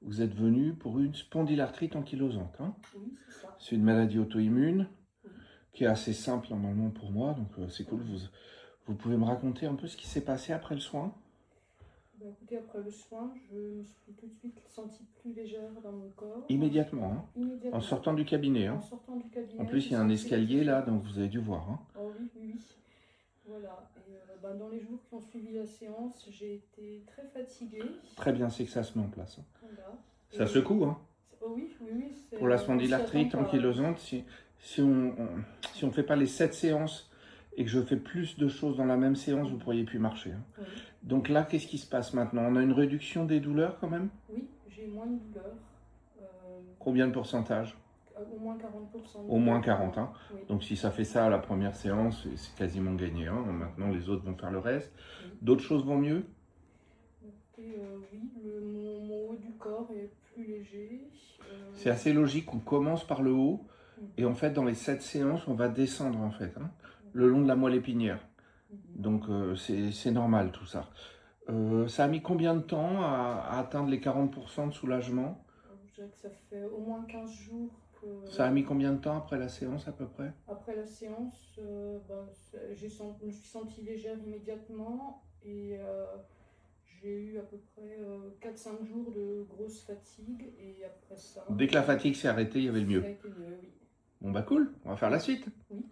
vous êtes venu pour une spondylarthrite ankylosante. Hein. Oui, c'est ça. C'est une maladie auto-immune Oui. qui est assez simple normalement pour moi, donc c'est cool. Vous pouvez me raconter un peu ce qui s'est passé après le soin? Bah, écoutez, après le soin, je me suis tout de suite sentie plus légère dans mon corps. Immédiatement, hein. Immédiatement. En sortant du cabinet. En Hein. sortant du cabinet. En plus, il y a un escalier là, donc vous avez dû voir. Hein. Oh oui, oui, oui. Voilà. Et dans les jours qui ont suivi la séance, j'ai été très fatiguée. Très bien, c'est que ça se met en place. Hein. Voilà. Ça secoue, hein. Oh oui, oui, oui. Pour la spondylarthrite ankylosante, si on ne fait pas les 7 séances et que je fais plus de choses dans la même séance, vous ne pourriez plus marcher. Hein. Oui. Donc là, qu'est-ce qui se passe maintenant? On a une réduction des douleurs quand même? Oui, j'ai moins de douleurs. Combien de pourcentage? Au moins 40%. Au moins 40. Hein. Oui. Donc si ça fait ça à la première séance, c'est quasiment gagné. Hein. Maintenant, les autres vont faire le reste. Oui. D'autres choses vont mieux? Et oui, mon haut du corps est plus léger. C'est assez logique, on commence par le haut et en fait dans les 7 séances on va descendre en fait, hein, le long de la moelle épinière. Donc c'est normal tout ça. Ça a mis combien de temps à atteindre les 40% de soulagement? Je dirais que ça fait au moins 15 jours que... Ça a mis combien de temps après la séance à peu près? Après la séance, je me suis sentie légère immédiatement et j'ai eu à peu près 4-5 jours de grosse fatigue et après ça... Dès que la fatigue s'est arrêtée, il y avait le mieux. Ça a été mieux, oui. Bon bah cool, on va faire la suite. Oui.